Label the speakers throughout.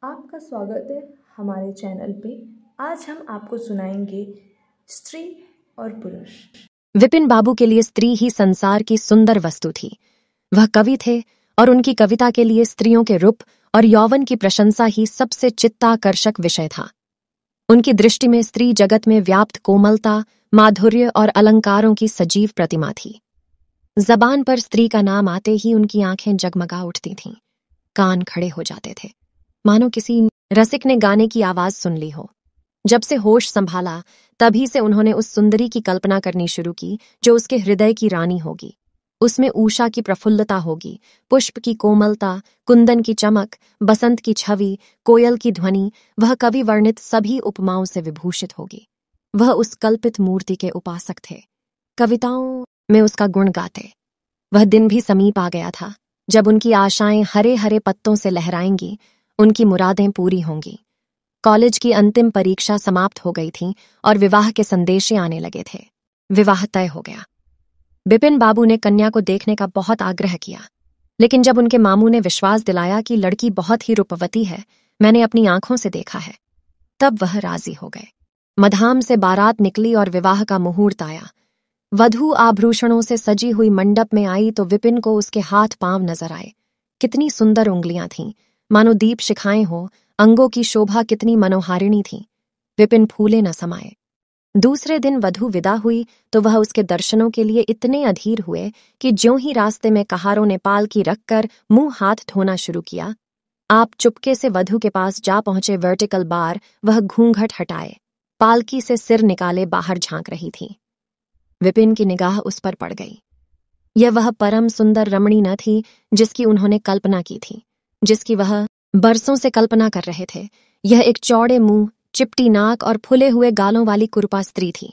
Speaker 1: आपका स्वागत है हमारे चैनल पे। आज हम आपको सुनाएंगे स्त्री और पुरुष।
Speaker 2: विपिन बाबू के लिए स्त्री ही संसार की सुंदर वस्तु थी। वह कवि थे और उनकी कविता के लिए स्त्रियों के रूप और यौवन की प्रशंसा ही सबसे चित्ताकर्षक विषय था। उनकी दृष्टि में स्त्री जगत में व्याप्त कोमलता, माधुर्य और अलंकारों की सजीव प्रतिमा थी। जबान पर स्त्री का नाम आते ही उनकी आंखें जगमगा उठती थीं, कान खड़े हो जाते थे, मानो किसी रसिक ने गाने की आवाज सुन ली हो। जब से होश संभाला तभी से उन्होंने उस सुंदरी की कल्पना करनी शुरू की जो उसके हृदय की रानी होगी। उसमें उषा की प्रफुल्लता होगी, पुष्प की कोमलता, कुंदन की चमक, बसंत की छवि, कोयल की ध्वनि, वह कवि वर्णित सभी उपमाओं से विभूषित होगी। वह उस कल्पित मूर्ति के उपासक थे, कविताओं में उसका गुण गाते। वह दिन भी समीप आ गया था जब उनकी आशाएं हरे हरे पत्तों से लहराएंगी, उनकी मुरादें पूरी होंगी। कॉलेज की अंतिम परीक्षा समाप्त हो गई थी और विवाह के संदेशे आने लगे थे। विवाह तय हो गया। विपिन बाबू ने कन्या को देखने का बहुत आग्रह किया, लेकिन जब उनके मामू ने विश्वास दिलाया कि लड़की बहुत ही रूपवती है, मैंने अपनी आंखों से देखा है, तब वह राजी हो गए। मधाम से बारात निकली और विवाह का मुहूर्त आया। वधू आभूषणों से सजी हुई मंडप में आई तो विपिन को उसके हाथ पांव नजर आए। कितनी सुंदर उंगलियां थीं, मानो दीप शिखाएं हो। अंगों की शोभा कितनी मनोहारिणी थी। विपिन फूले न समाये। दूसरे दिन वधू विदा हुई तो वह उसके दर्शनों के लिए इतने अधीर हुए कि ज्यों ही रास्ते में कहारों ने पालकी रखकर मुंह हाथ धोना शुरू किया, आप चुपके से वधू के पास जा पहुंचे। वर्टिकल बार वह घूंघट हटाए, पालकी से सिर निकाले बाहर झांक रही थी। विपिन की निगाह उस पर पड़ गई। यह वह परम सुंदर रमणी न थी जिसकी उन्होंने कल्पना की थी, जिसकी वह बरसों से कल्पना कर रहे थे। यह एक चौड़े मुंह, चिपटी नाक और फुले हुए गालों वाली कुरूपा स्त्री थी।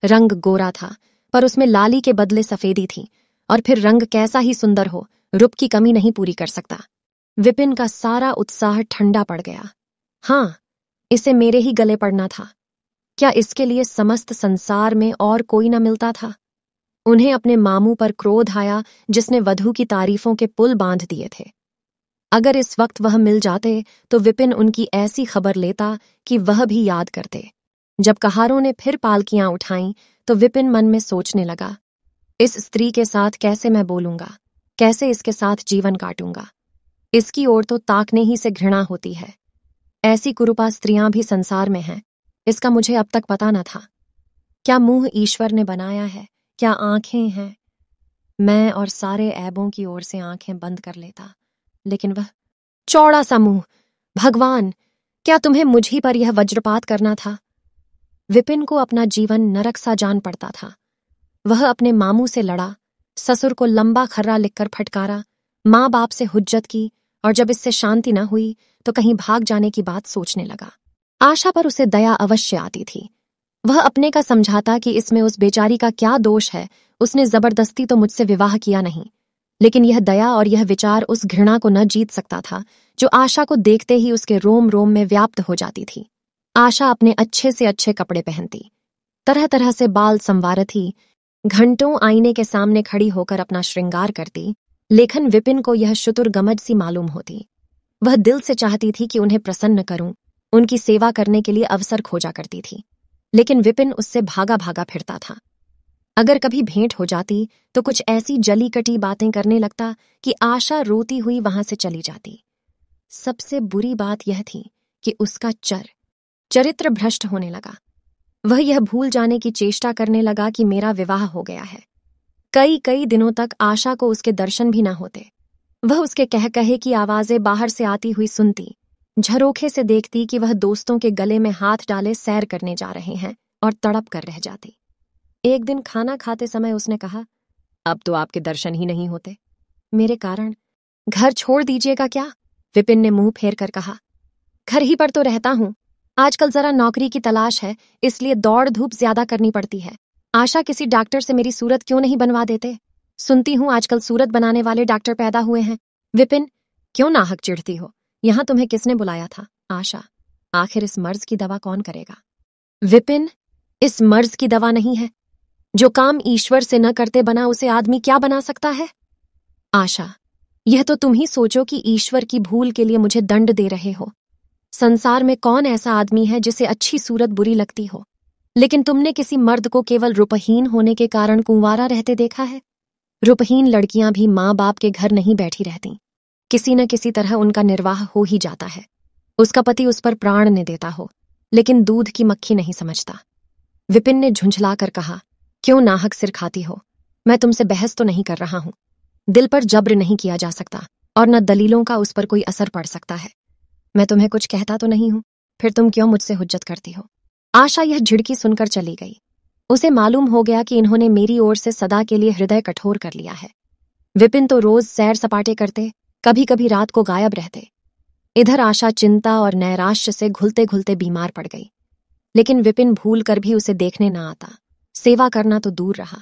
Speaker 2: रंग गोरा था, पर उसमें लाली के बदले सफेदी थी, और फिर रंग कैसा ही सुंदर हो, रूप की कमी नहीं पूरी कर सकता। विपिन का सारा उत्साह ठंडा पड़ गया। हाँ, इसे मेरे ही गले पड़ना था। क्या इसके लिए समस्त संसार में और कोई न मिलता था? उन्हें अपने मामू पर क्रोध आया जिसने वधू की तारीफों के पुल बांध दिए थे। अगर इस वक्त वह मिल जाते तो विपिन उनकी ऐसी खबर लेता कि वह भी याद करते। जब कहारों ने फिर पालकियां उठाईं तो विपिन मन में सोचने लगा, इस स्त्री के साथ कैसे मैं बोलूंगा, कैसे इसके साथ जीवन काटूंगा। इसकी ओर तो ताकने ही से घृणा होती है। ऐसी कुरूपा स्त्रियां भी संसार में हैं, इसका मुझे अब तक पता न था। क्या मुंह ईश्वर ने बनाया है, क्या आंखें हैं? मैं और सारे ऐबों की ओर से आंखें बंद कर लेता, लेकिन वह चौड़ा सा मुंह। भगवान, क्या तुम्हें मुझी पर यह वज्रपात करना था? विपिन को अपना जीवन नरक सा जान पड़ता था। वह अपने मामू से लड़ा, ससुर को लंबा खर्रा लिखकर फटकारा, माँ बाप से हुज्जत की, और जब इससे शांति न हुई तो कहीं भाग जाने की बात सोचने लगा। आशा पर उसे दया अवश्य आती थी। वह अपने का समझाता कि इसमें उस बेचारी का क्या दोष है, उसने जबरदस्ती तो मुझसे विवाह किया नहीं। लेकिन यह दया और यह विचार उस घृणा को न जीत सकता था जो आशा को देखते ही उसके रोम रोम में व्याप्त हो जाती थी। आशा अपने अच्छे से अच्छे कपड़े पहनती, तरह तरह से बाल संवारती, घंटों आईने के सामने खड़ी होकर अपना श्रृंगार करती, लेकिन विपिन को यह शुतुरगमज सी मालूम होती। वह दिल से चाहती थी कि उन्हें प्रसन्न करूं, उनकी सेवा करने के लिए अवसर खोजा करती थी, लेकिन विपिन उससे भागा भागा फिरता था। अगर कभी भेंट हो जाती तो कुछ ऐसी जली कटी बातें करने लगता कि आशा रोती हुई वहां से चली जाती। सबसे बुरी बात यह थी कि उसका चरित्र भ्रष्ट होने लगा। वह यह भूल जाने की चेष्टा करने लगा कि मेरा विवाह हो गया है। कई कई दिनों तक आशा को उसके दर्शन भी न होते। वह उसके कह कहे की आवाजें बाहर से आती हुई सुनती, झरोखे से देखती कि वह दोस्तों के गले में हाथ डाले सैर करने जा रहे हैं, और तड़प कर रह जाती। एक दिन खाना खाते समय उसने कहा, अब तो आपके दर्शन ही नहीं होते, मेरे कारण घर छोड़ दीजिएगा क्या? विपिन ने मुंह फेर कर कहा, घर ही पर तो रहता हूं, आजकल जरा नौकरी की तलाश है, इसलिए दौड़ धूप ज्यादा करनी पड़ती है। आशा किसी डॉक्टर से मेरी सूरत क्यों नहीं बनवा देते? सुनती हूं आजकल सूरत बनाने वाले डॉक्टर पैदा हुए हैं। विपिन, क्यों नाहक चिढ़ती हो? यहां तुम्हें किसने बुलाया था? आशा, आखिर इस मर्ज की दवा कौन करेगा? विपिन, इस मर्ज की दवा नहीं है। जो काम ईश्वर से न करते बना उसे आदमी क्या बना सकता है? आशा, यह तो तुम ही सोचो कि ईश्वर की भूल के लिए मुझे दंड दे रहे हो। संसार में कौन ऐसा आदमी है जिसे अच्छी सूरत बुरी लगती हो, लेकिन तुमने किसी मर्द को केवल रूपहीन होने के कारण कुंवारा रहते देखा है? रूपहीन लड़कियां भी माँ बाप के घर नहीं बैठी रहती, किसी न किसी तरह उनका निर्वाह हो ही जाता है। उसका पति उस पर प्राण ने देता हो, लेकिन दूध की मक्खी नहीं समझता। विपिन ने झुंझलाकर कहा, क्यों नाहक सिर खाती हो? मैं तुमसे बहस तो नहीं कर रहा हूं। दिल पर जब्र नहीं किया जा सकता और न दलीलों का उस पर कोई असर पड़ सकता है। मैं तुम्हें कुछ कहता तो नहीं हूं, फिर तुम क्यों मुझसे हुज्जत करती हो? आशा यह झिड़की सुनकर चली गई। उसे मालूम हो गया कि इन्होंने मेरी ओर से सदा के लिए हृदय कठोर कर लिया है। विपिन तो रोज सैर सपाटे करते, कभी कभी रात को गायब रहते। इधर आशा चिंता और नैराश्य से घुलते घुलते बीमार पड़ गई, लेकिन विपिन भूल कर भी उसे देखने न आता, सेवा करना तो दूर रहा।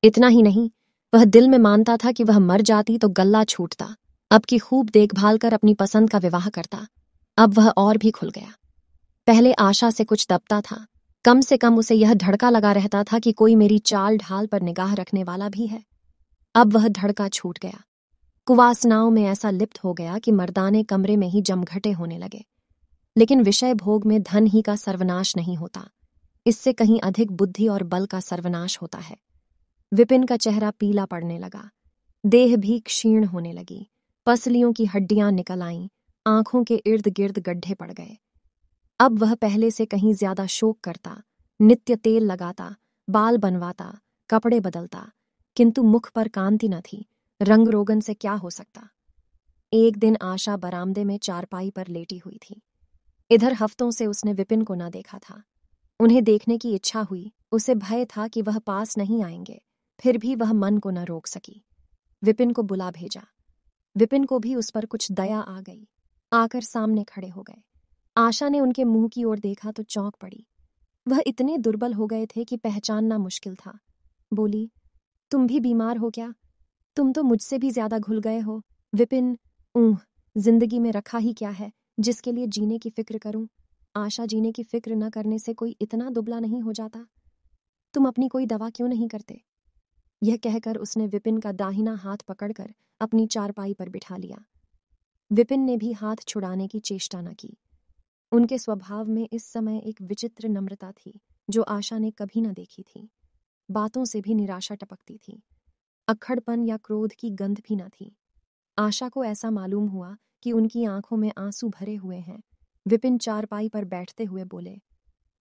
Speaker 2: इतना ही नहीं, वह दिल में मानता था कि वह मर जाती तो गल्ला छूटता, अब की खूब देखभाल कर अपनी पसंद का विवाह करता। अब वह और भी खुल गया। पहले आशा से कुछ दबता था, कम से कम उसे यह धड़का लगा रहता था कि कोई मेरी चाल ढाल पर निगाह रखने वाला भी है। अब वह धड़का छूट गया। कुवासनाओं में ऐसा लिप्त हो गया कि मर्दाने कमरे में ही जमघटे होने लगे। लेकिन विषय भोग में धन ही का सर्वनाश नहीं होता, इससे कहीं अधिक बुद्धि और बल का सर्वनाश होता है। विपिन का चेहरा पीला पड़ने लगा, देह भी क्षीण होने लगी, पसलियों की हड्डियां निकल आईं, आंखों के इर्द गिर्द गड्ढे पड़ गए। अब वह पहले से कहीं ज्यादा शोक करता, नित्य तेल लगाता, बाल बनवाता, कपड़े बदलता, किंतु मुख पर कांति न थी। रंग रोगन से क्या हो सकता? एक दिन आशा बरामदे में चारपाई पर लेटी हुई थी। इधर हफ्तों से उसने विपिन को न देखा था। उन्हें देखने की इच्छा हुई, उसे भय था कि वह पास नहीं आएंगे, फिर भी वह मन को न रोक सकी। विपिन को बुला भेजा। विपिन को भी उस पर कुछ दया आ गई, आकर सामने खड़े हो गए। आशा ने उनके मुंह की ओर देखा तो चौंक पड़ी। वह इतने दुर्बल हो गए थे कि पहचानना मुश्किल था। बोली, तुम भी बीमार हो क्या? तुम तो मुझसे भी ज्यादा घुल गए हो। विपिन, जिंदगी में रखा ही क्या है जिसके लिए जीने की फिक्र करूं? आशा, जीने की फिक्र न करने से कोई इतना दुबला नहीं हो जाता। तुम अपनी कोई दवा क्यों नहीं करते? यह कहकर उसने विपिन का दाहिना हाथ पकड़कर अपनी चारपाई पर बिठा लिया। विपिन ने भी हाथ छुड़ाने की चेष्टा न की। उनके स्वभाव में इस समय एक विचित्र नम्रता थी जो आशा ने कभी न देखी थी। बातों से भी निराशा टपकती थी, अक्खड़पन या क्रोध की गंध भी न थी। आशा को ऐसा मालूम हुआ कि उनकी आंखों में आंसू भरे हुए हैं। विपिन चारपाई पर बैठते हुए बोले,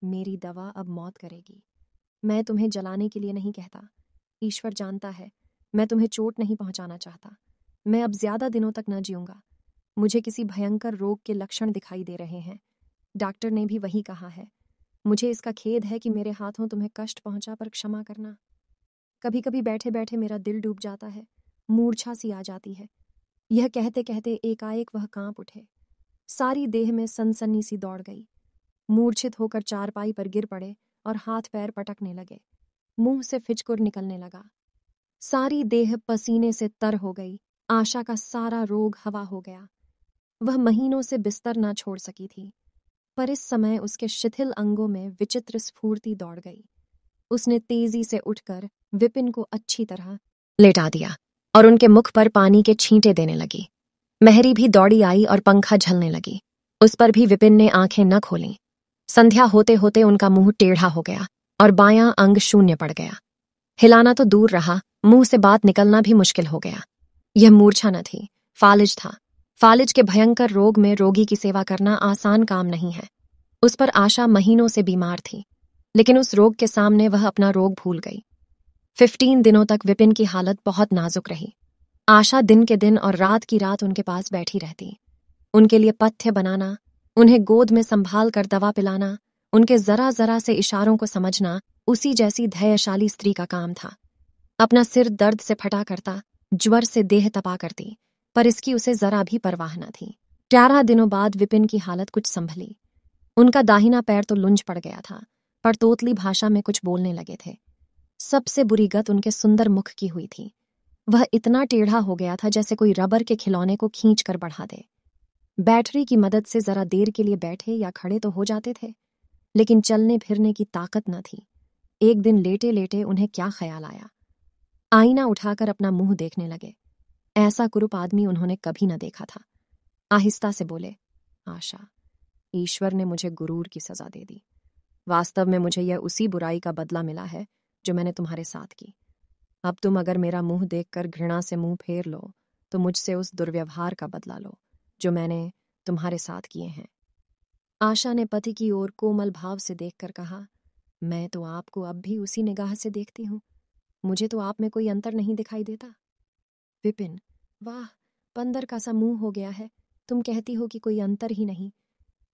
Speaker 2: मेरी दवा अब मौत करेगी। मैं तुम्हें जलाने के लिए नहीं कहता, ईश्वर जानता है मैं तुम्हें चोट नहीं पहुंचाना चाहता। मैं अब ज्यादा दिनों तक न जीऊंगा। मुझे किसी भयंकर रोग के लक्षण दिखाई दे रहे हैं। डॉक्टर ने भी वही कहा है। मुझे इसका खेद है कि मेरे हाथों तुम्हें कष्ट पहुंचा, पर क्षमा करना। कभी कभी बैठे बैठे मेरा दिल डूब जाता है, मूर्छा सी आ जाती है। यह कहते कहते एकाएक वह कांप उठे। सारी देह में सनसनी सी दौड़ गई। मूर्छित होकर चारपाई पर गिर पड़े और हाथ पैर पटकने लगे। मुंह से फिचकुर निकलने लगा। सारी देह पसीने से तर हो गई। आशा का सारा रोग हवा हो गया। वह महीनों से बिस्तर न छोड़ सकी थी, पर इस समय उसके शिथिल अंगों में विचित्र स्फूर्ति दौड़ गई। उसने तेजी से उठकर विपिन को अच्छी तरह लेटा दिया और उनके मुख पर पानी के छींटे देने लगी। महरी भी दौड़ी आई और पंखा झलने लगी। उस पर भी विपिन ने आंखें न खोलीं। संध्या होते होते उनका मुंह टेढ़ा हो गया और बायां अंग शून्य पड़ गया। हिलाना तो दूर रहा, मुंह से बात निकलना भी मुश्किल हो गया। यह मूर्छा न थी, फालिज था। फालिज के भयंकर रोग में रोगी की सेवा करना आसान काम नहीं है। उस पर आशा महीनों से बीमार थी, लेकिन उस रोग के सामने वह अपना रोग भूल गई। 15 दिनों तक विपिन की हालत बहुत नाजुक रही। आशा दिन के दिन और रात की रात उनके पास बैठी रहती। उनके लिए पथ्य बनाना, उन्हें गोद में संभाल कर दवा पिलाना, उनके जरा जरा से इशारों को समझना उसी जैसी धैर्यशाली स्त्री का काम था। अपना सिर दर्द से फटा करता, ज्वर से देह तपा करती, पर इसकी उसे जरा भी परवाह न थी। 11 दिनों बाद विपिन की हालत कुछ संभली। उनका दाहिना पैर तो लुंज पड़ गया था, पर तोतली भाषा में कुछ बोलने लगे थे। सबसे बुरी गत उनके सुंदर मुख की हुई थी। वह इतना टेढ़ा हो गया था जैसे कोई रबर के खिलौने को खींच कर बढ़ा दे। बैटरी की मदद से जरा देर के लिए बैठे या खड़े तो हो जाते थे, लेकिन चलने फिरने की ताकत न थी। एक दिन लेटे लेटे उन्हें क्या ख्याल आया, आईना उठाकर अपना मुंह देखने लगे। ऐसा कुरूप आदमी उन्होंने कभी न देखा था। आहिस्ता से बोले, आशा, ईश्वर ने मुझे गुरूर की सजा दे दी। वास्तव में मुझे यह उसी बुराई का बदला मिला है जो मैंने तुम्हारे साथ की। अब तुम अगर मेरा मुंह देखकर घृणा से मुंह फेर लो तो मुझसे उस दुर्व्यवहार का बदला लो जो मैंने तुम्हारे साथ किए हैं। आशा ने पति की ओर कोमल भाव से देखकर कहा, मैं तो आपको अब भी उसी निगाह से देखती हूँ। मुझे तो आप में कोई अंतर नहीं दिखाई देता। विपिन, वाह, बंदर का सा मुंह हो गया है। तुम कहती हो कि कोई अंतर ही नहीं।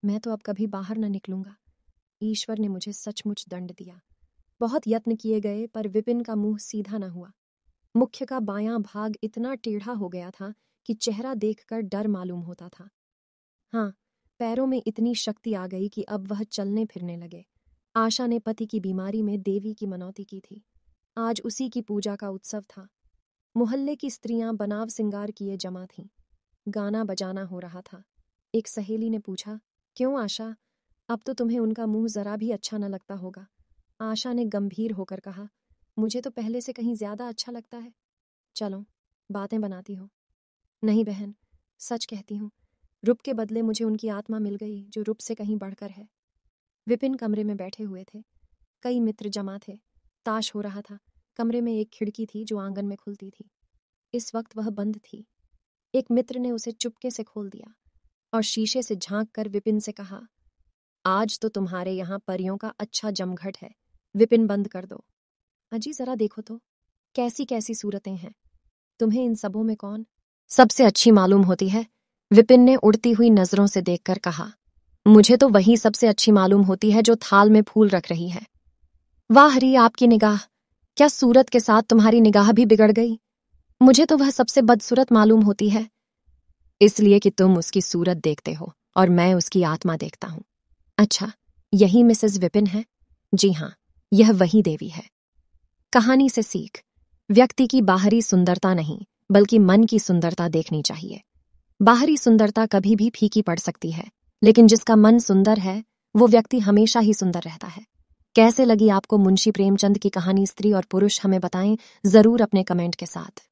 Speaker 2: मैं तो अब कभी बाहर न निकलूंगा। ईश्वर ने मुझे सचमुच दंड दिया। बहुत यत्न किए गए पर विपिन का मुंह सीधा न हुआ। मुख्य का बायां भाग इतना टेढ़ा हो गया था कि चेहरा देखकर डर मालूम होता था। हाँ, पैरों में इतनी शक्ति आ गई कि अब वह चलने फिरने लगे। आशा ने पति की बीमारी में देवी की मनौती की थी। आज उसी की पूजा का उत्सव था। मोहल्ले की स्त्रियां बनाव सिंगार किए जमा थीं। गाना बजाना हो रहा था। एक सहेली ने पूछा, क्यों आशा, अब तो तुम्हें उनका मुंह जरा भी अच्छा न लगता होगा। आशा ने गंभीर होकर कहा, मुझे तो पहले से कहीं ज्यादा अच्छा लगता है। चलो, बातें बनाती हो। नहीं बहन, सच कहती हूँ, रूप के बदले मुझे उनकी आत्मा मिल गई जो रूप से कहीं बढ़कर है। विपिन कमरे में बैठे हुए थे। कई मित्र जमा थे। ताश हो रहा था। कमरे में एक खिड़की थी जो आंगन में खुलती थी। इस वक्त वह बंद थी। एक मित्र ने उसे चुपके से खोल दिया और शीशे से झांक कर विपिन से कहा, आज तो तुम्हारे यहाँ परियों का अच्छा जमघट है। विपिन, बंद कर दो। अजी जरा देखो तो, कैसी कैसी सूरतें हैं। तुम्हें इन सबों में कौन सबसे अच्छी मालूम होती है? विपिन ने उड़ती हुई नजरों से देखकर कहा, मुझे तो वही सबसे अच्छी मालूम होती है जो थाल में फूल रख रही है। वाह री, आपकी निगाह! क्या सूरत के साथ तुम्हारी निगाह भी बिगड़ गई? मुझे तो वह सबसे बदसूरत मालूम होती है। इसलिए कि तुम उसकी सूरत देखते हो और मैं उसकी आत्मा देखता हूं। अच्छा, यही मिसेस विपिन है? जी हाँ, यह वही देवी है। कहानी से सीख, व्यक्ति की बाहरी सुंदरता नहीं बल्कि मन की सुंदरता देखनी चाहिए। बाहरी सुंदरता कभी भी फीकी पड़ सकती है, लेकिन जिसका मन सुंदर है वो व्यक्ति हमेशा ही सुंदर रहता है। कैसे लगी आपको मुंशी प्रेमचंद की कहानी स्त्री और पुरुष? हमें बताएं जरूर अपने कमेंट के साथ।